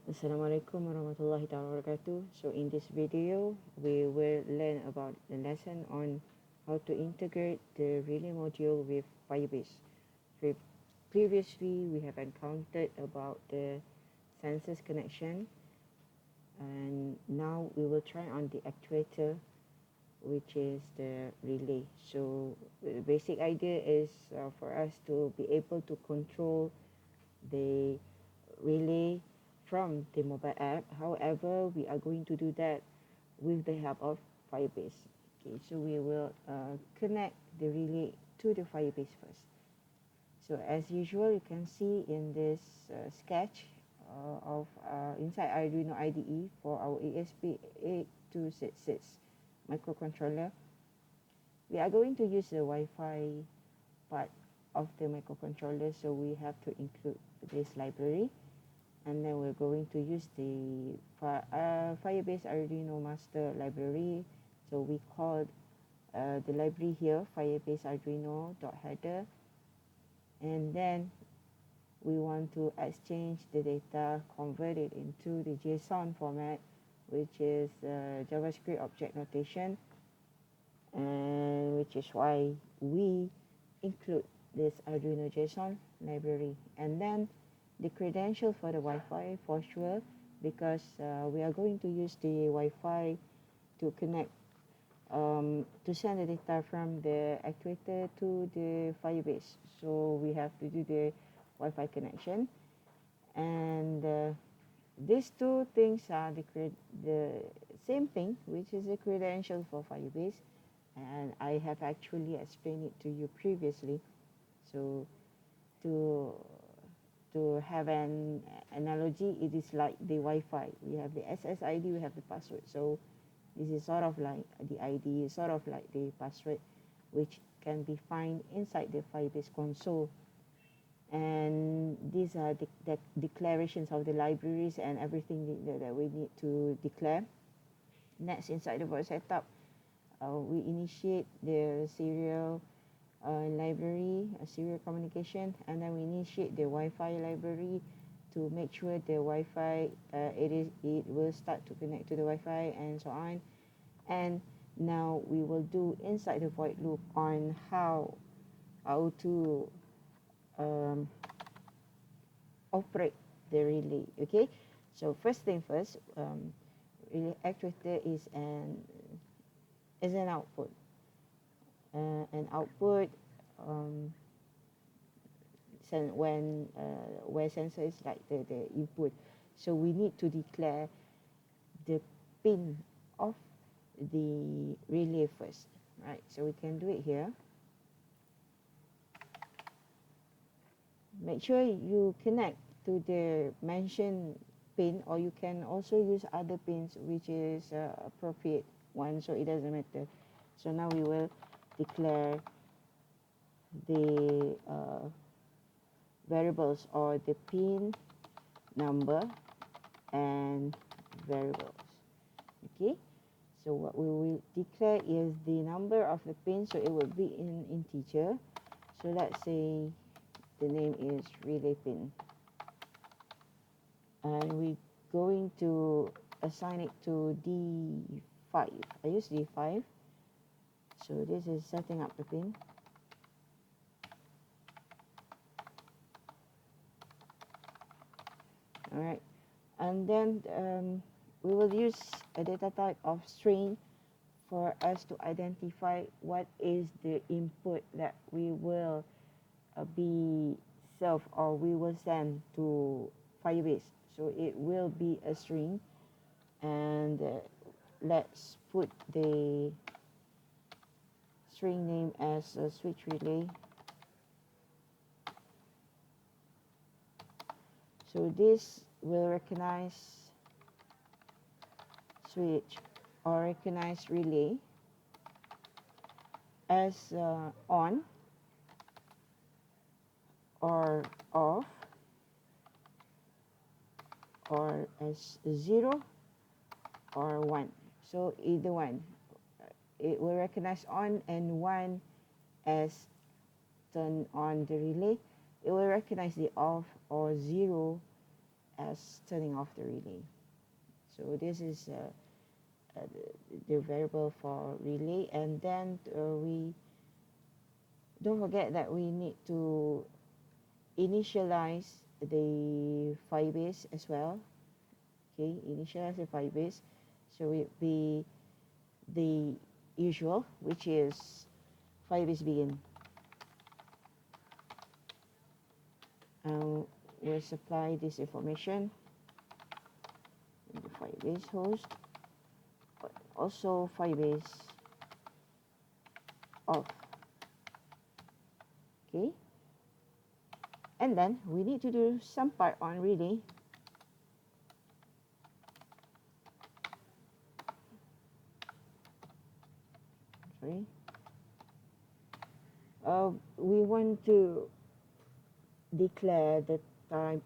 Assalamualaikum warahmatullahi wabarakatuh. So in this video, we will learn about the lesson on how to integrate the relay module with Firebase. Previously, we have encountered about the sensors connection, and now we will try on the actuator, which is the relay. So the basic idea is for us to be able to control the relay from the mobile app. However, we are going to do that with the help of Firebase. Okay, so we will connect the relay to the Firebase first. So as usual, you can see in this sketch of inside Arduino IDE for our ESP8266 microcontroller, we are going to use the Wi-Fi part of the microcontroller, so we have to include this library. And then we're going to use the Firebase Arduino master library. So we called the library here Firebase Arduino.header, and then we want to exchange the data, convert it into the JSON format, which is JavaScript object notation, and which is why we include this Arduino JSON library. And then the credential for the Wi-Fi for sure, because we are going to use the Wi-Fi to connect, to send the data from the actuator to the Firebase. So we have to do the Wi-Fi connection. And these two things are the same thing, which is the credential for Firebase. And I have actually explained it to you previously. So to have an analogy, it is like the Wi-Fi. We have the SSID, we have the password. So this is sort of like the ID, sort of like the password, which can be found inside the Firebase console. And these are the declarations of the libraries and everything that we need to declare. Next, inside the board setup, we initiate the serial library, serial communication, and then we initiate the Wi-Fi library to make sure the Wi-Fi it will start to connect to the Wi-Fi and so on. And now we will do inside the void loop on how to operate the relay. Okay, so first thing first, relay actuator is an output. An output when where sensor is like the input. So we need to declare the pin of the relay first, right? So we can do it here. Make sure you connect to the mentioned pin, or you can also use other pins which is appropriate one, so it doesn't matter. So now we will declare the variables, or the pin number and variables. Okay, so what we will declare is the number of the pin, so it will be in integer. So let's say the name is relay pin, and we're going to assign it to D5. I use D5. So this is setting up the pin. All right, and then we will use a data type of string for us to identify what is the input that we will be served, or we will send to Firebase. So it will be a string, and let's put the string name as a switch relay. So this will recognize switch or recognize relay as on or off, or as 0 or 1. So either one. It will recognize on and 1 as turn on the relay. It will recognize the off or 0 as turning off the relay. So this is the variable for relay, and then we don't forget that we need to initialize the Firebase as well. Okay, initialize the Firebase, so it be the usual, which is Firebase begin. We'll supply this information in the Firebase host, but also Firebase off. Okay, and then we need to do some part on relay. Sorry. We want to declare the time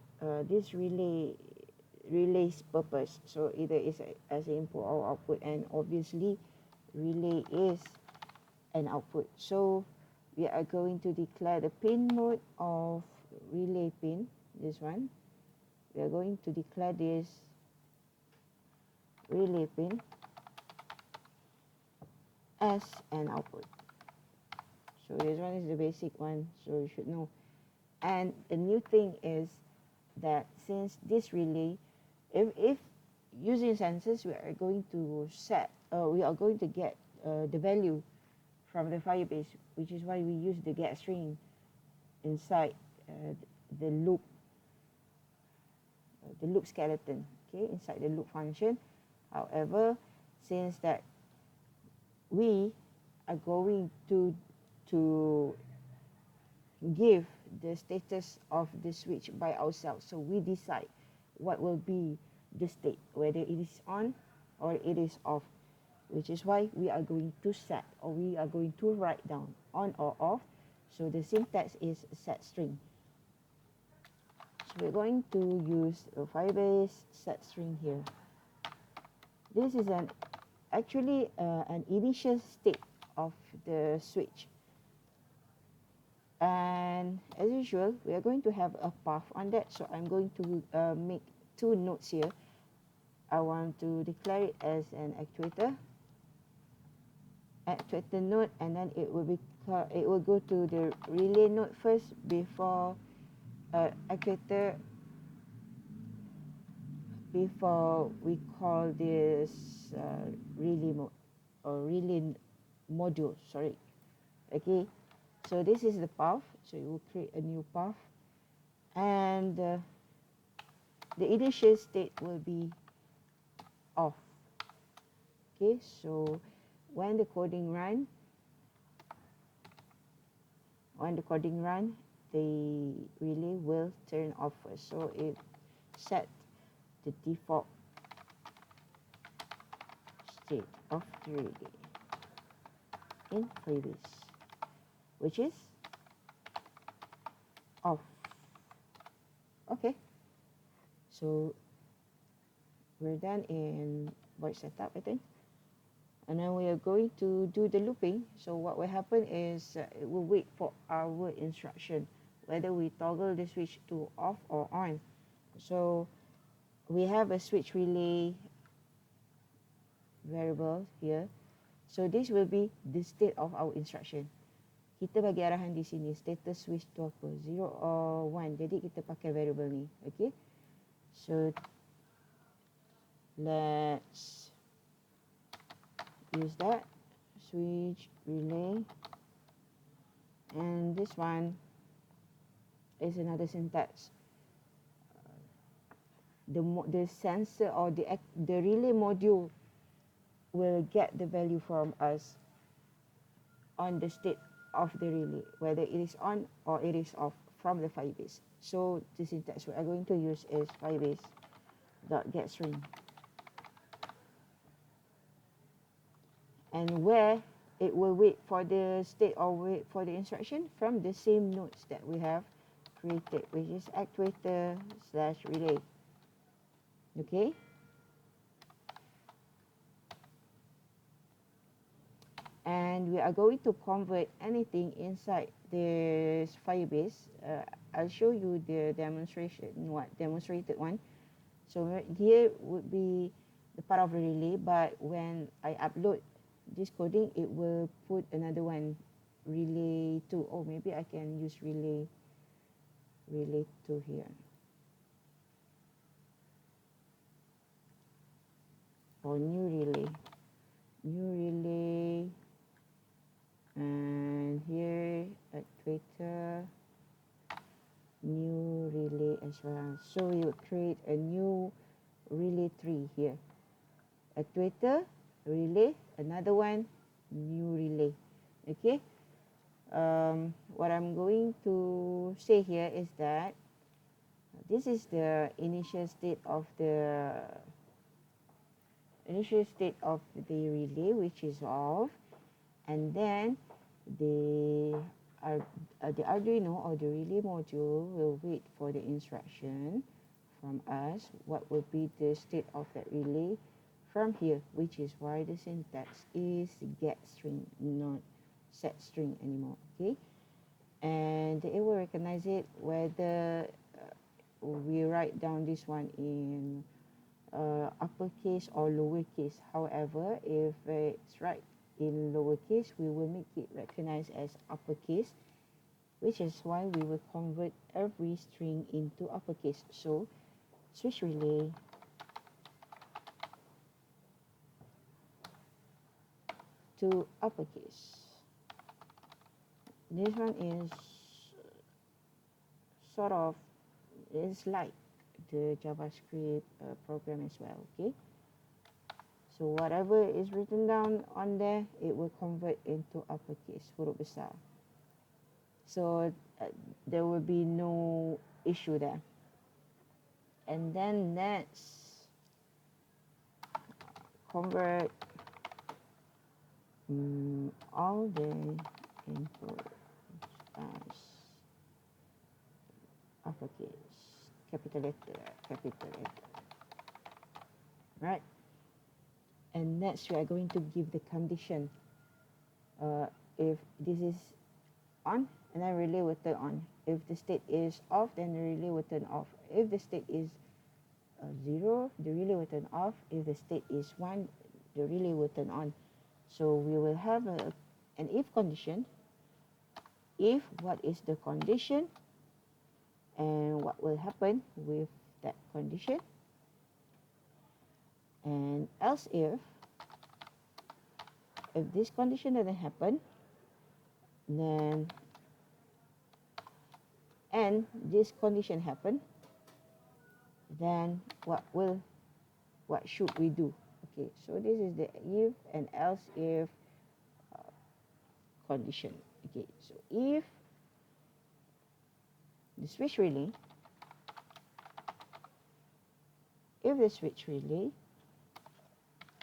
this relay's purpose. So either is as input or output, and obviously relay is an output. So we are going to declare the pin mode of relay pin, this one. We are going to declare this relay pin as an output. So this one is the basic one, so you should know. And the new thing is that since this relay, if using sensors, we are going to set, we are going to get the value from the Firebase, which is why we use the get string inside the loop skeleton, okay, inside the loop function. However, since that we are going to give the status of the switch by ourselves, so we decide what will be the state, whether it is on or it is off, which is why we are going to set, or we are going to write down on or off. So the syntax is set string. So we're going to use a Firebase set string here. This is actually an initial state of the switch. And as usual, we are going to have a path on that. So I'm going to make two nodes here. I want to declare it as an actuator node, and then it will go to the relay node first before actuator, before we call this relay mode or relay module. Sorry. Okay. So this is the path. So you will create a new path, and the initial state will be off. Okay, so when the coding run, the relay will turn off first. So it set the default state of the relay in Firebase, which is off. Okay, so we're done in void setup, I think. And then we are going to do the looping. So what will happen is it will wait for our instruction, whether we toggle the switch to off or on. So we have a switch relay variable here. So this will be the state of our instruction. Kita bagi arahan di sini, status switch tu apa, 0 or 1. Jadi kita pakai variable ni. Okay. So let's use that switch relay, and this one is another syntax. The sensor or the relay module will get the value from us on the state of the relay, whether it is on or it is off from the Firebase. So the syntax we are going to use is Firebase.getString. And where it will wait for the state or wait for the instruction from the same nodes that we have created, which is actuator/relay. Okay. And we are going to convert anything inside this Firebase. I'll show you the demonstrated one. So here would be the part of the relay, but when I upload this coding, it will put another one, relay 2. Oh, maybe I can use relay 2 here. Or new relay, and here actuator, new relay as well. So we will create a new relay 3 here. Actuator, relay, another one, new relay. Okay. What I'm going to say here is that this is the initial state of the relay, which is off, and then the Arduino or the relay module will wait for the instruction from us. What will be the state of that relay from here, which is why the syntax is get string, not set string anymore. Okay, and it will recognize it whether we write down this one in uppercase or lowercase. However, if it's right in lowercase, we will make it recognize as uppercase, which is why we will convert every string into uppercase. So switch relay to uppercase. This one is sort of is like the JavaScript program as well. Okay, so whatever is written down on there, it will convert into uppercase, huruf besar. So there will be no issue there. And then next, convert all the input as uppercase, capital letter. Right? And next, we are going to give the condition. If this is on, and then relay will turn on. If the state is off, then the relay will turn off. If the state is 0, the relay will turn off. If the state is 1, the relay will turn on. So we will have an if condition. If, what is the condition, and what will happen with that condition. And else if this condition doesn't happen, then and this condition happen, then what should we do? Okay, so this is the if and else if condition. Okay, so if the switch relay,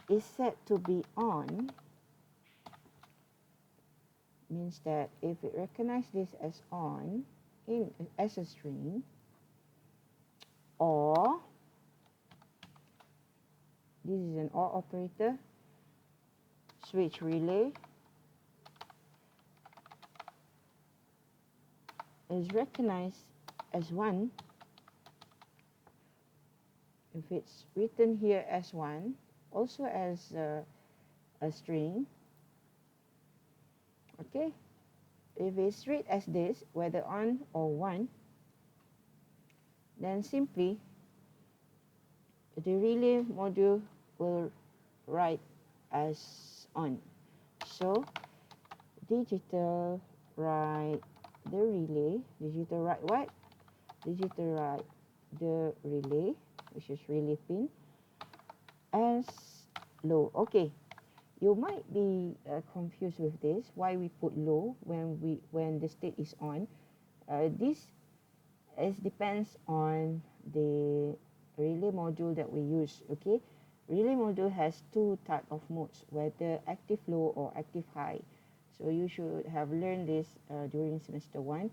is set to be on, means that if it recognizes this as on as a string, or this is an OR operator, switch relay is recognized as 1. If it's written here as 1, also as a string, okay, if it's read as this, whether on or 1, then simply the relay module will write as on. So digital write the relay, digital write what? Digital write the relay, which is relay pin, as low. Okay, you might be confused with this. Why we put low when the state is on? This depends on the relay module that we use. Okay, relay module has 2 type of modes, whether active low or active high. So you should have learned this during semester 1.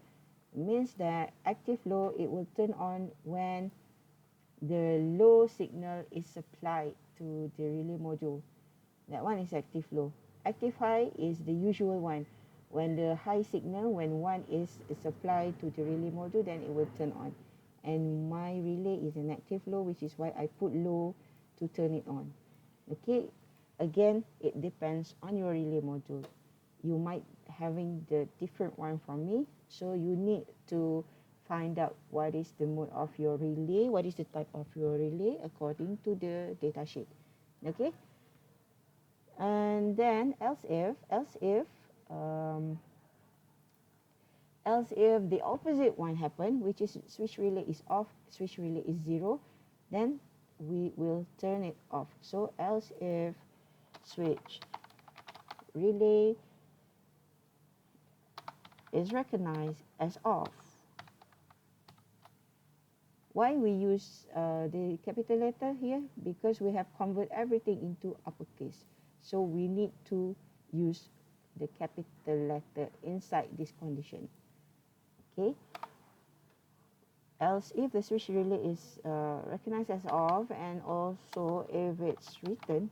It means that active low, it will turn on when the low signal is supplied to the relay module. That one is active low. Active high is the usual one. When the high signal, when 1 is supplied to the relay module, then it will turn on. and my relay is an active low, which is why I put low to turn it on. Okay, again, it depends on your relay module. You might having the different one from me, so you need to find out what is the mode of your relay, what is the type of your relay according to the data sheet. Okay, and then else if the opposite one happen, which is switch relay is off, switch relay is 0, then we will turn it off. So else if switch relay is recognized as off. Why we use the capital letter here? Because we have convert everything into uppercase. So we need to use the capital letter inside this condition. Okay. Else if the switch relay is recognized as off, and also if it's written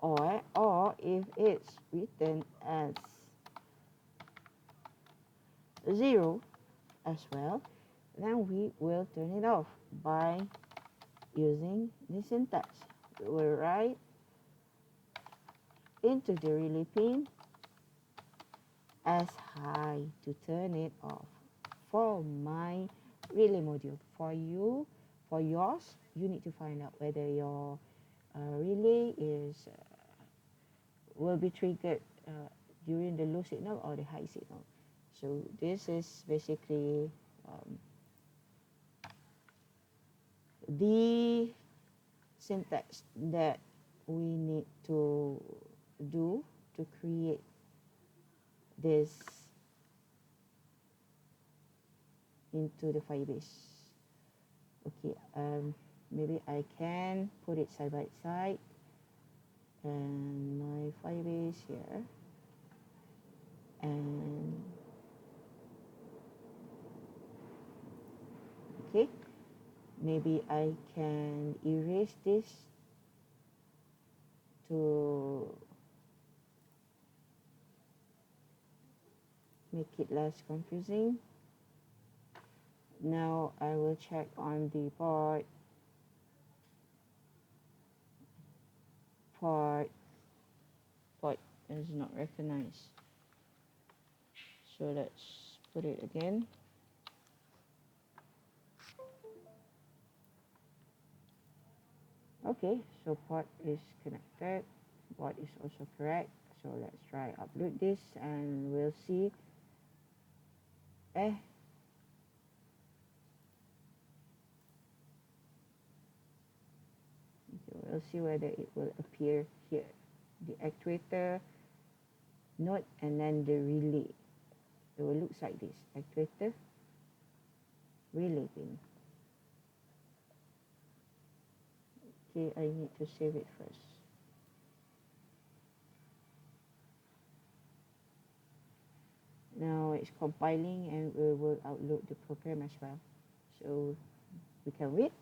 or if it's written as 0 as well, then we will turn it off by using the syntax. We will write into the relay pin as high to turn it off for my relay module. For yours, you need to find out whether your relay is will be triggered during the low signal or the high signal. So this is basically the syntax that we need to do to create this into the Firebase. Okay, maybe I can put it side by side, and my Firebase here, and okay, maybe I can erase this to make it less confusing. Now I will check on the port is not recognized. So let's put it again. Okay, so port is connected, port is also correct. So let's try upload this and we'll see. We'll see whether it will appear here. The actuator node and then the relay. It will look like this. Actuator, relay pin. Okay, I need to save it first. Now it's compiling and we will upload the program as well. So we can wait.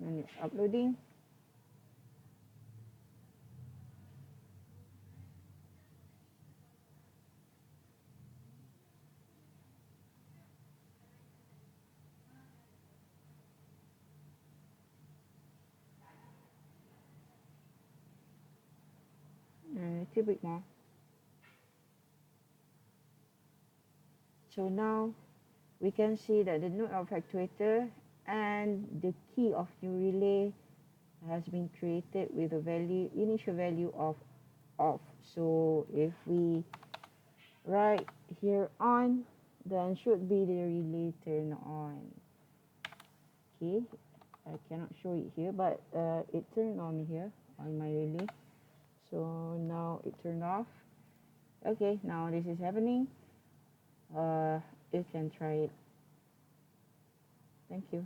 And it's uploading. And a little bit more. So now we can see that the node of actuator and the key of new relay has been created with a value, initial value of off. So if we write here on, then should be the relay turn on. Okay, I cannot show it here, but it turned on here on my relay. So now it turned off. Okay, now this is happening. You can try it. Thank you.